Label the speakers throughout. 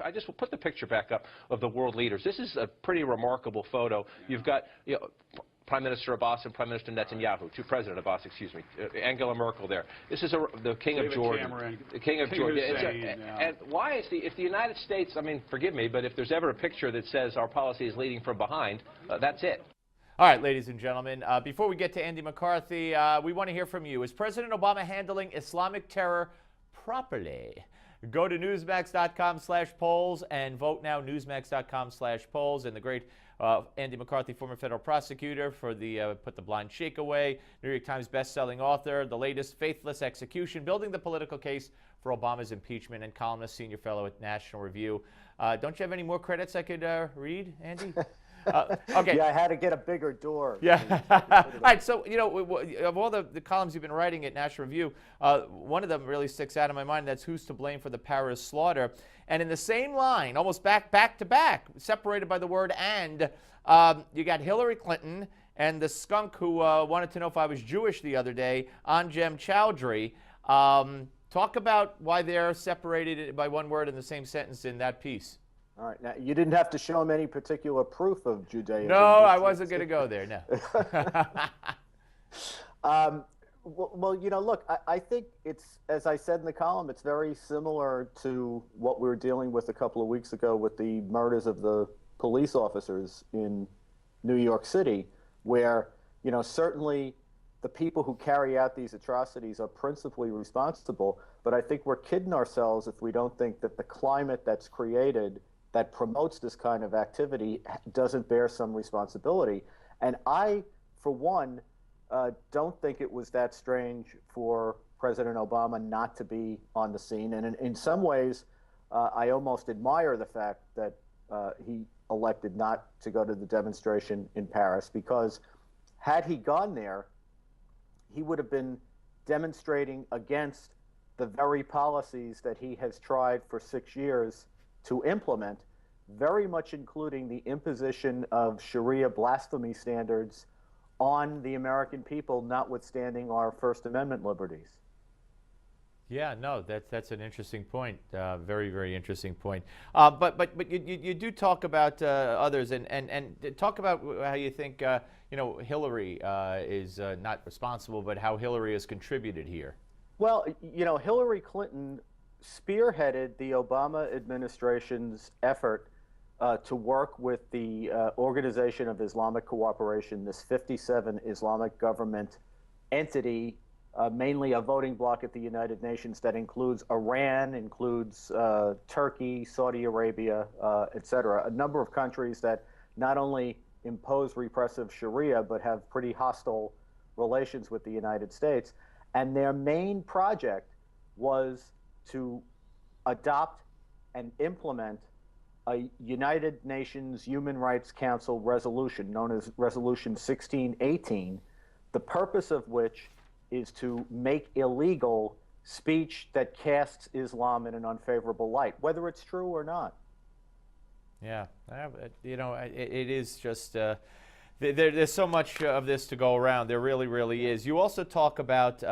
Speaker 1: I just will put the picture back up of the world leaders. This is a pretty remarkable photo. You've got, you know, Prime Minister Abbas and Prime Minister Netanyahu, President Abbas, excuse me, Angela Merkel there. This is the King of Jordan.
Speaker 2: Cameron.
Speaker 1: The King of Jordan.
Speaker 2: Hussein,
Speaker 1: and why is if the United States, I mean, forgive me, but if there's ever a picture that says our policy is leading from behind, that's it.
Speaker 3: All right, ladies and gentlemen, before we get to Andy McCarthy, we want to hear from you. Is President Obama handling Islamic terror properly? Go to Newsmax.com/polls and vote now, Newsmax.com/polls. And the great Andy McCarthy, former federal prosecutor for the Put the Blind Sheikh Away, New York Times best-selling author, the latest Faithless Execution, building the political case for Obama's impeachment, and columnist, senior fellow at National Review. Don't you have any more credits I could read, Andy? Okay.
Speaker 4: Yeah, I had to get a bigger door.
Speaker 3: Yeah. All right. So, you know, of all the columns you've been writing at National Review, one of them really sticks out in my mind. That's who's to blame for the Paris slaughter. And in the same line, almost back to back, separated by the word and, you got Hillary Clinton and the skunk who wanted to know if I was Jewish the other day, Anjem Chowdhury. Talk about why they're separated by one word in the same sentence in that piece.
Speaker 4: All right. Now, you didn't have to show him any particular proof of Judaism.
Speaker 3: No, I wasn't going to go there, no.
Speaker 4: Well, you know, look, I think it's, as I said in the column, it's very similar to what we were dealing with a couple of weeks ago with the murders of the police officers in New York City, where, you know, certainly the people who carry out these atrocities are principally responsible, but I think we're kidding ourselves if we don't think that the climate that's created that promotes this kind of activity doesn't bear some responsibility. And I, for one, don't think it was that strange for President Obama not to be on the scene. And in some ways, I almost admire the fact that he elected not to go to the demonstration in Paris, because had he gone there, he would have been demonstrating against the very policies that he has tried for 6 years to implement, very much including the imposition of Sharia blasphemy standards on the American people, notwithstanding our First Amendment liberties.
Speaker 3: Yeah, no, that's an interesting point. Very, very interesting point. But you do talk about others, and talk about how you think you know, Hillary is not responsible, but how Hillary has contributed here.
Speaker 4: Well, you know, Hillary Clinton spearheaded the Obama administration's effort to work with the Organization of Islamic Cooperation, this 57 Islamic government entity, mainly a voting bloc at the United Nations that includes Iran, includes Turkey, Saudi Arabia, et cetera, a number of countries that not only impose repressive Sharia, but have pretty hostile relations with the United States. And their main project was to adopt and implement a United Nations Human Rights Council resolution known as Resolution 1618, the purpose of which is to make illegal speech that casts Islam in an unfavorable light, whether it's true or not.
Speaker 3: Yeah, you know, it is just, there's so much of this to go around. There really, really is. You also talk about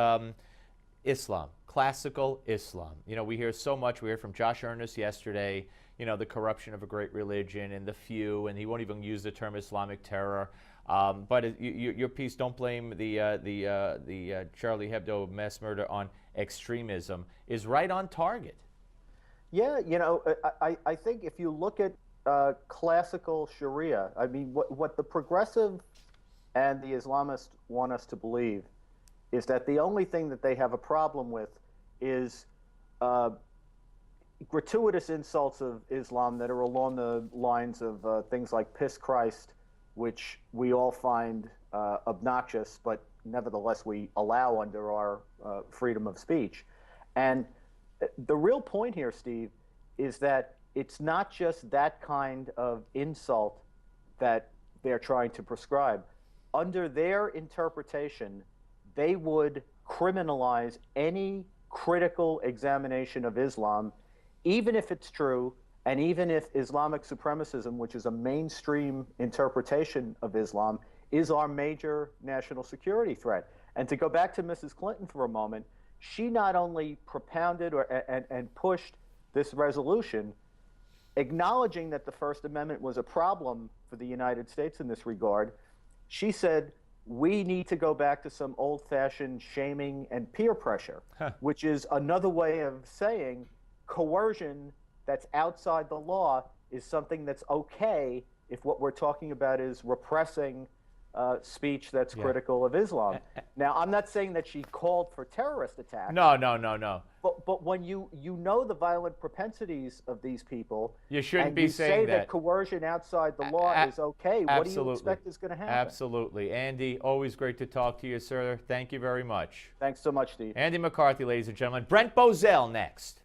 Speaker 3: Islam, classical Islam. You know, we hear so much. We heard from Josh Earnest yesterday, you know, the corruption of a great religion and the few, and he won't even use the term Islamic terror. But your piece, don't blame the Charlie Hebdo mass murder on extremism, is right on target.
Speaker 4: Yeah, you know, I think if you look at classical Sharia, I mean, what the progressive and the Islamists want us to believe is that the only thing that they have a problem with is gratuitous insults of Islam that are along the lines of things like piss Christ, which we all find obnoxious, but nevertheless we allow under our freedom of speech. And the real point here, Steve, is that it's not just that kind of insult that they're trying to prescribe. Under their interpretation, they would criminalize any critical examination of Islam, even if it's true, and even if Islamic supremacism, which is a mainstream interpretation of Islam, is our major national security threat. And to go back to Mrs. Clinton for a moment, she not only propounded and pushed this resolution, acknowledging that the First Amendment was a problem for the United States in this regard, she said, we need to go back to some old-fashioned shaming and peer pressure, which is another way of saying coercion that's outside the law is something that's okay if what we're talking about is repressing speech that's critical of Islam. Now, I'm not saying that she called for terrorist attacks.
Speaker 3: No, no, no, no.
Speaker 4: But when you know the violent propensities of these people,
Speaker 3: you shouldn't
Speaker 4: and
Speaker 3: be
Speaker 4: you
Speaker 3: saying
Speaker 4: say that coercion outside the law is okay, what do you expect is going to happen?
Speaker 3: Absolutely. Andy, always great to talk to you, sir. Thank you very much.
Speaker 4: Thanks so much, Steve.
Speaker 3: Andy McCarthy, ladies and gentlemen. Brent Bozell next.